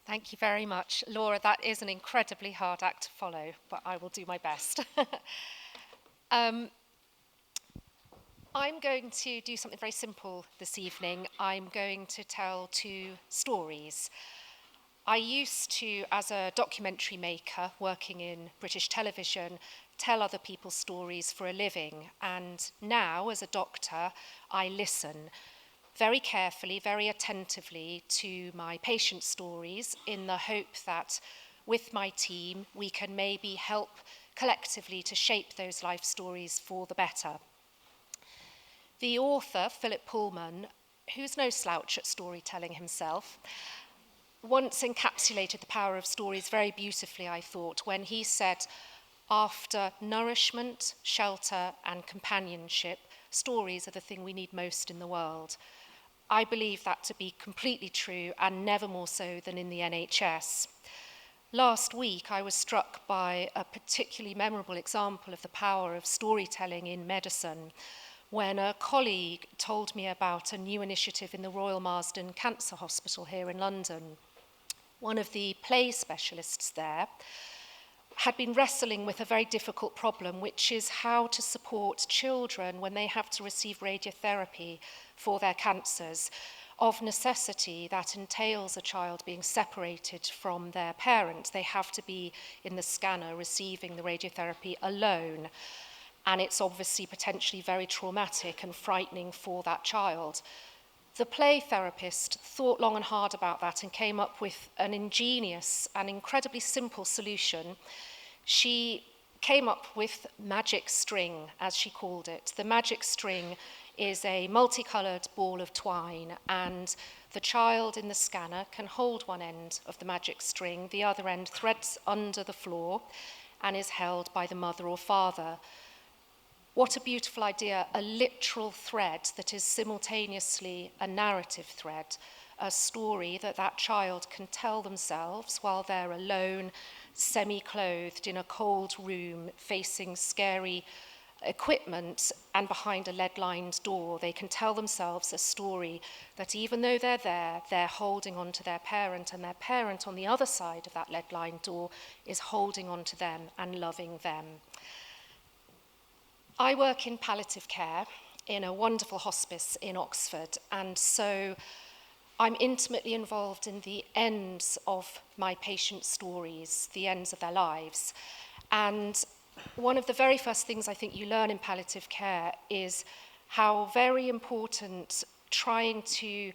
Thank you very much. Laura, that is an incredibly hard act to follow, but I will do my best. um, I'm going to do something very simple this evening. I'm going to tell two stories. I used to, as a documentary maker working in British television, tell other people's stories for a living. And now, as a doctor, I listen very carefully, very attentively to my patients' stories in the hope that with my team, we can maybe help collectively to shape those life stories for the better. The author, Philip Pullman, who's no slouch at storytelling himself, once encapsulated the power of stories very beautifully, I thought, when he said, after nourishment, shelter, and companionship, stories are the thing we need most in the world. I believe that to be completely true, and never more so than in the NHS. Last week, I was struck by a particularly memorable example of the power of storytelling in medicine, when a colleague told me about a new initiative in the Royal Marsden Cancer Hospital here in London. One of the play specialists there had been wrestling with a very difficult problem, which is how to support children when they have to receive radiotherapy for their cancers. Of necessity, that entails a child being separated from their parent. They have to be in the scanner receiving the radiotherapy alone. And it's obviously potentially very traumatic and frightening for that child. The play therapist thought long and hard about that and came up with an ingenious and incredibly simple solution. She came up with magic string, as she called it. The magic string is a multicolored ball of twine, and the child in the scanner can hold one end of the magic string, the other end threads under the floor and is held by the mother or father. What a beautiful idea, a literal thread that is simultaneously a narrative thread, a story that that child can tell themselves while they're alone, semi-clothed in a cold room, facing scary equipment and behind a lead-lined door. They can tell themselves a story that even though they're there, they're holding on to their parent, and their parent on the other side of that lead-lined door is holding on to them and loving them. I work in palliative care in a wonderful hospice in Oxford, and so I'm intimately involved in the ends of my patients' stories, the ends of their lives. And one of the very first things I think you learn in palliative care is how very important trying to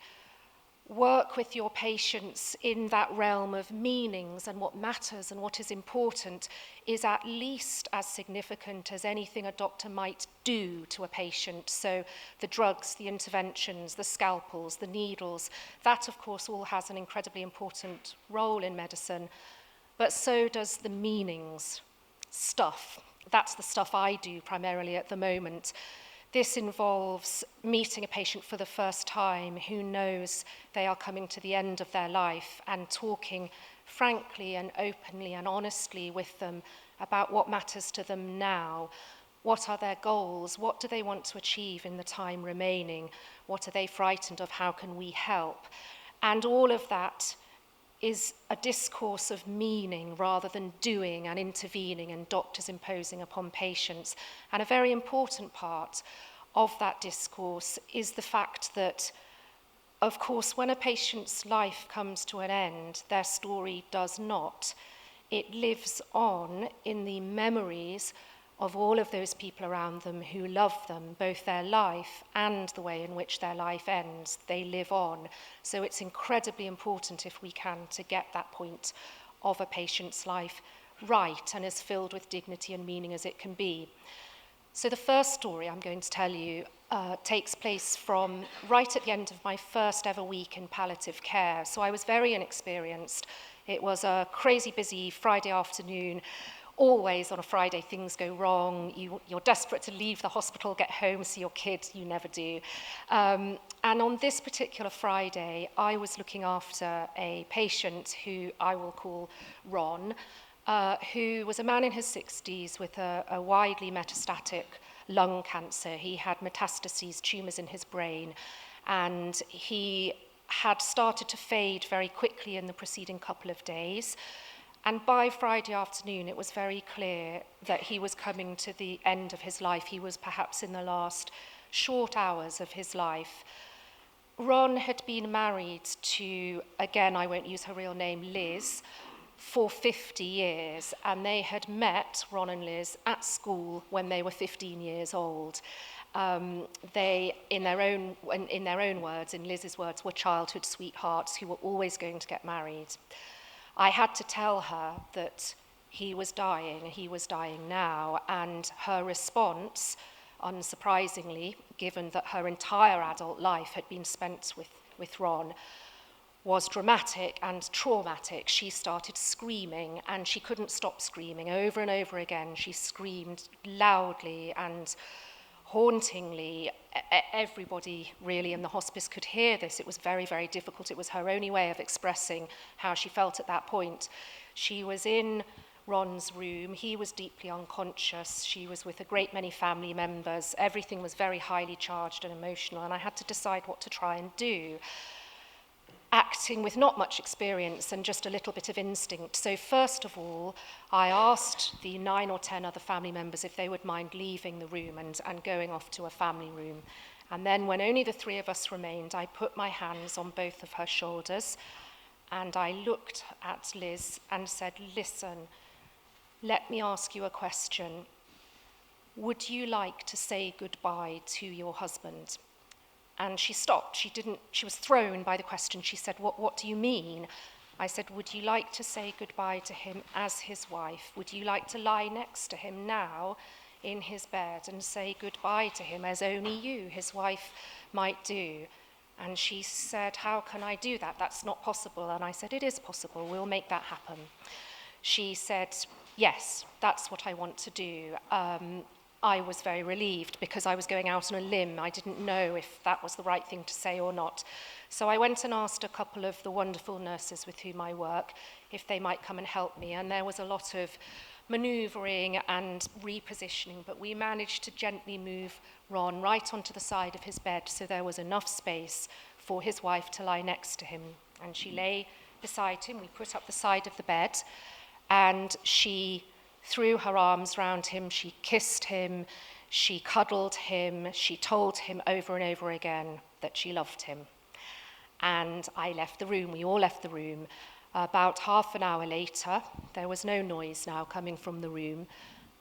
work with your patients in that realm of meanings and what matters and what is important is at least as significant as anything a doctor might do to a patient. So the drugs, the interventions, the scalpels, the needles, that of course all has an incredibly important role in medicine, but so does the meanings stuff. That's the stuff I do primarily at the moment. This involves meeting a patient for the first time who knows they are coming to the end of their life and talking frankly and openly and honestly with them about what matters to them now. What are their goals? What do they want to achieve in the time remaining? What are they frightened of? How can we help? And all of that is a discourse of meaning rather than doing and intervening and doctors imposing upon patients. And a very important part of that discourse is the fact that, of course, when a patient's life comes to an end, their story does not. It lives on in the memories of all of those people around them who love them, both their life and the way in which their life ends. They live on. So it's incredibly important, if we can, to get that point of a patient's life right and as filled with dignity and meaning as it can be. So the first story I'm going to tell you takes place from right at the end of my first ever week in palliative care. So I was very inexperienced. It was a crazy busy Friday afternoon. Always on a Friday, things go wrong. You're desperate to leave the hospital, get home, see your kids. You never do. And on this particular Friday, I was looking after a patient who I will call Ron, who was a man in his 60s with a widely metastatic lung cancer. He had metastases, tumors in his brain, and he had started to fade very quickly in the preceding couple of days. And by Friday afternoon, it was very clear that he was coming to the end of his life. He was perhaps in the last short hours of his life. Ron had been married to, again, I won't use her real name, Liz, for 50 years, and they had met, Ron and Liz, at school when they were 15 years old. They, in their own words, in Liz's words, were childhood sweethearts who were always going to get married. I had to tell her that he was dying now, and her response, unsurprisingly, given that her entire adult life had been spent with Ron, was dramatic and traumatic. She started screaming, and she couldn't stop screaming. Over and over again, she screamed loudly and hauntingly. Everybody really in the hospice could hear this. It was very, very difficult. It was her only way of expressing how she felt at that point. She was in Ron's room. He was deeply unconscious. She was with a great many family members. Everything was very highly charged and emotional, and I had to decide what to try and do, acting with not much experience and just a little bit of instinct. So first of all, I asked the 9 or 10 other family members if they would mind leaving the room and going off to a family room. And then when only the 3 of us remained, I put my hands on both of her shoulders and I looked at Liz and said, "Listen, let me ask you a question. Would you like to say goodbye to your husband?" And she stopped. She was thrown by the question. She said, what do you mean? I said, "Would you like to say goodbye to him as his wife? Would you like to lie next to him now in his bed and say goodbye to him as only you, his wife, might do?" And she said, "How can I do that? That's not possible." And I said, "It is possible. We'll make that happen." She said, "Yes, that's what I want to do." I was very relieved because I was going out on a limb. I didn't know if that was the right thing to say or not. So I went and asked a couple of the wonderful nurses with whom I work if they might come and help me. And there was a lot of maneuvering and repositioning, but we managed to gently move Ron right onto the side of his bed so there was enough space for his wife to lie next to him. And she lay beside him. We put up the side of the bed, and she threw her arms round him, she kissed him, she cuddled him, she told him over and over again that she loved him. And I left the room, we all left the room. About half an hour later, there was no noise now coming from the room.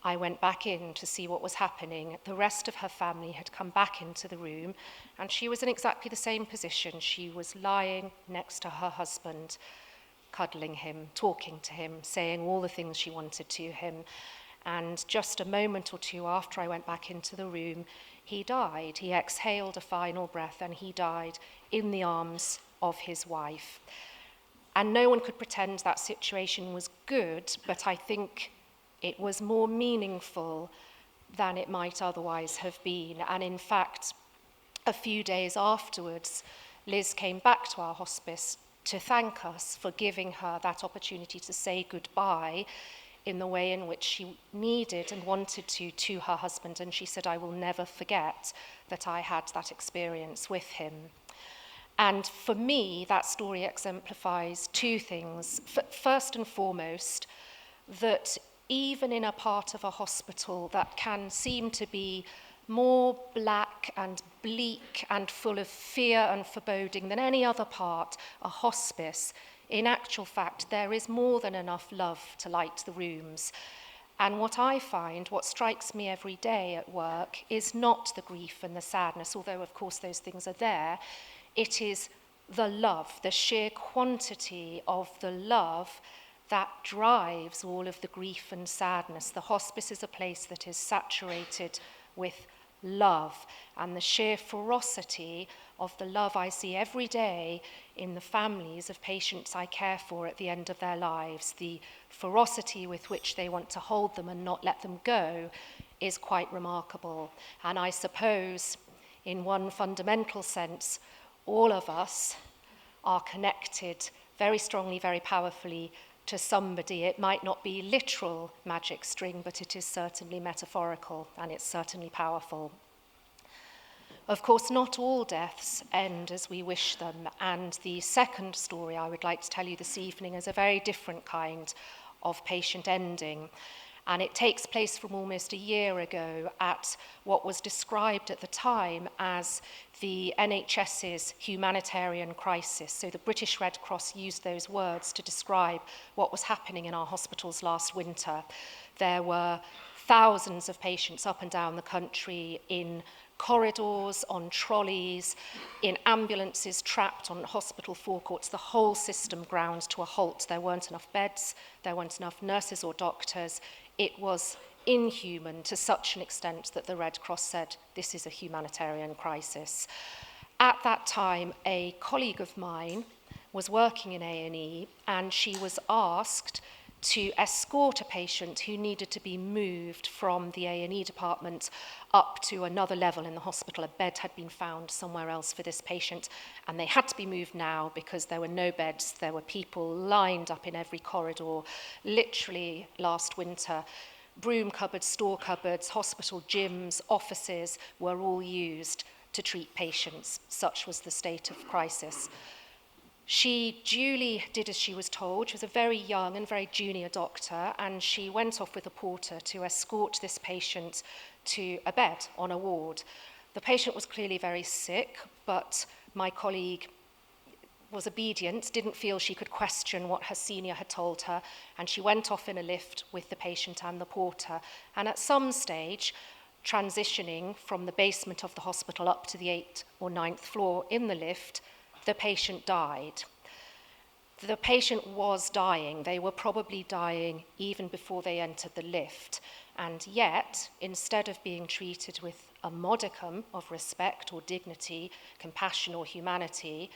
I went back in to see what was happening. The rest of her family had come back into the room, and she was in exactly the same position. She was lying next to her husband, cuddling him, talking to him, saying all the things she wanted to him. And just a moment or two after I went back into the room, he died. He exhaled a final breath and he died in the arms of his wife. And no one could pretend that situation was good, but I think it was more meaningful than it might otherwise have been. And in fact, a few days afterwards, Liz came back to our hospice to thank us for giving her that opportunity to say goodbye in the way in which she needed and wanted to her husband. And she said, "I will never forget that I had that experience with him." And for me, that story exemplifies 2 things. First and foremost, that even in a part of a hospital that can seem to be more black and bleak and full of fear and foreboding than any other part, a hospice, in actual fact, there is more than enough love to light the rooms. And what I find, what strikes me every day at work, is not the grief and the sadness, although of course those things are there. It is the love, the sheer quantity of the love that drives all of the grief and sadness. The hospice is a place that is saturated with love, and the sheer ferocity of the love I see every day in the families of patients I care for at the end of their lives, the ferocity with which they want to hold them and not let them go, is quite remarkable. And I suppose, in one fundamental sense, all of us are connected very strongly, very powerfully to somebody. It might not be literal magic string, but it is certainly metaphorical, and it's certainly powerful. Of course, not all deaths end as we wish them, and the second story I would like to tell you this evening is a very different kind of patient ending. And it takes place from almost a year ago at what was described at the time as the NHS's humanitarian crisis. So the British Red Cross used those words to describe what was happening in our hospitals last winter. There were thousands of patients up and down the country in corridors, on trolleys, in ambulances trapped on hospital forecourts, the whole system ground to a halt. There weren't enough beds, there weren't enough nurses or doctors. It was inhuman to such an extent that the Red Cross said, this is a humanitarian crisis. At that time, a colleague of mine was working in A&E, and she was asked to escort a patient who needed to be moved from the A&E department up to another level in the hospital. A bed had been found somewhere else for this patient, and they had to be moved now because there were no beds. There were people lined up in every corridor. Literally last winter, broom cupboards, store cupboards, hospital gyms, offices were all used to treat patients. Such was the state of crisis. She duly did as she was told. She was a very young and very junior doctor, and she went off with a porter to escort this patient to a bed on a ward. The patient was clearly very sick, but my colleague was obedient, didn't feel she could question what her senior had told her, and she went off in a lift with the patient and the porter. And at some stage, transitioning from the basement of the hospital up to the 8th or 9th floor in the lift, the patient died. The patient was dying. They were probably dying even before they entered the lift. And yet, instead of being treated with a modicum of respect or dignity, compassion or humanity,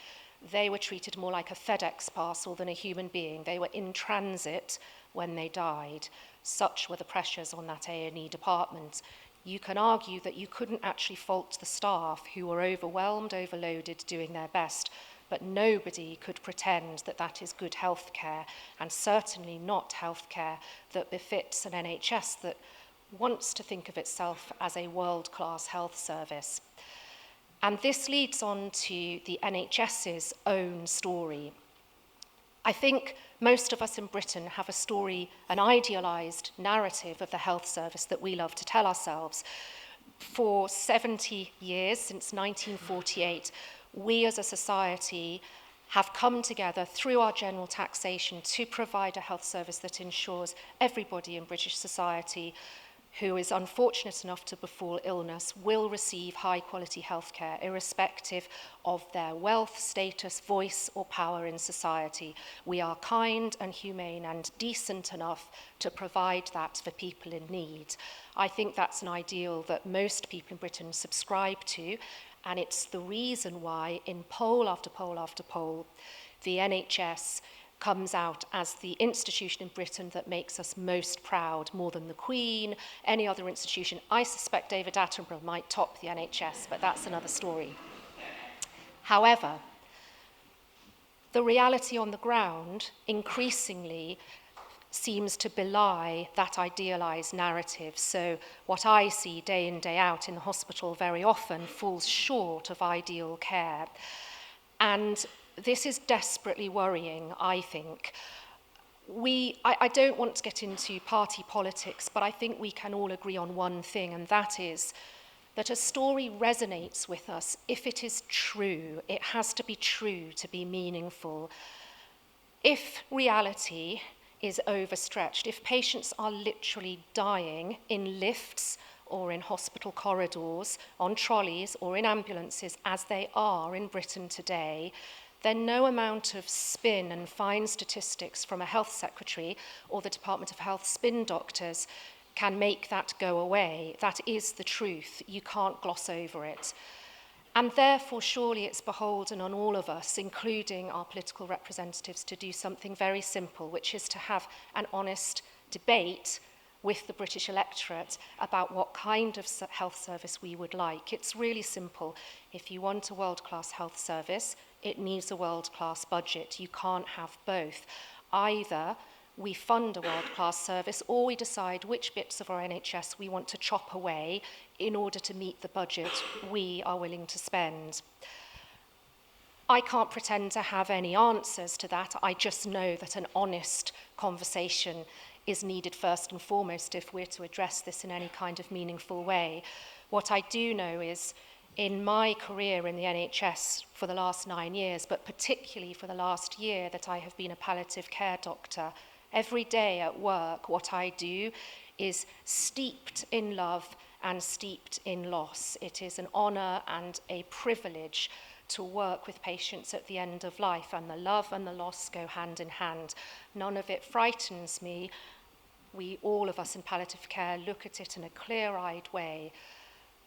they were treated more like a FedEx parcel than a human being. They were in transit when they died. Such were the pressures on that A&E department. You can argue that you couldn't actually fault the staff who were overwhelmed, overloaded, doing their best, but nobody could pretend that that is good healthcare, and certainly not healthcare that befits an NHS that wants to think of itself as a world-class health service. And this leads on to the NHS's own story. I think most of us in Britain have a story, an idealised narrative of the health service that we love to tell ourselves. For 70 years, since 1948, we as a society have come together through our general taxation to provide a health service that ensures everybody in British society who is unfortunate enough to befall illness will receive high-quality healthcare, irrespective of their wealth, status, voice, or power in society. We are kind and humane and decent enough to provide that for people in need. I think that's an ideal that most people in Britain subscribe to, and it's the reason why, in poll after poll after poll, the NHS comes out as the institution in Britain that makes us most proud, more than the Queen, any other institution. I suspect David Attenborough might top the NHS, but that's another story. However, the reality on the ground increasingly seems to belie that idealised narrative. So what I see day in, day out in the hospital very often falls short of ideal care. And this is desperately worrying, I think. I don't want to get into party politics, but I think we can all agree on one thing, and that is that a story resonates with us if it is true. It has to be true to be meaningful. If reality is overstretched, if patients are literally dying in lifts or in hospital corridors, on trolleys or in ambulances, as they are in Britain today, then no amount of spin and fine statistics from a health secretary or the Department of Health spin doctors can make that go away. That is the truth. You can't gloss over it. And therefore, surely it's beholden on all of us, including our political representatives, to do something very simple, which is to have an honest debate with the British electorate about what kind of health service we would like. It's really simple. If you want a world-class health service, it needs a world-class budget. You can't have both. Either we fund a world-class service, or we decide which bits of our NHS we want to chop away in order to meet the budget we are willing to spend. I can't pretend to have any answers to that. I just know that an honest conversation is needed first and foremost if we're to address this in any kind of meaningful way. What I do know is, in my career in the NHS for the last 9 years, but particularly for the last year that I have been a palliative care doctor, every day at work, what I do is steeped in love and steeped in loss. It is an honour and a privilege to work with patients at the end of life, and the love and the loss go hand in hand. None of it frightens me. We, all of us in palliative care, look at it in a clear-eyed way.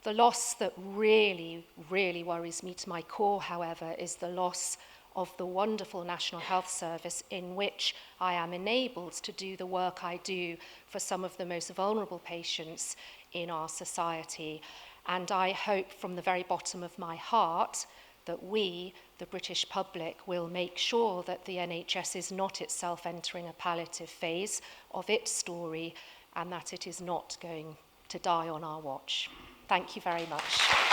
The loss that really, really worries me to my core, however, is the loss of the wonderful National Health Service, in which I am enabled to do the work I do for some of the most vulnerable patients in our society. And I hope from the very bottom of my heart that we, the British public, will make sure that the NHS is not itself entering a palliative phase of its story, and that it is not going to die on our watch. Thank you very much.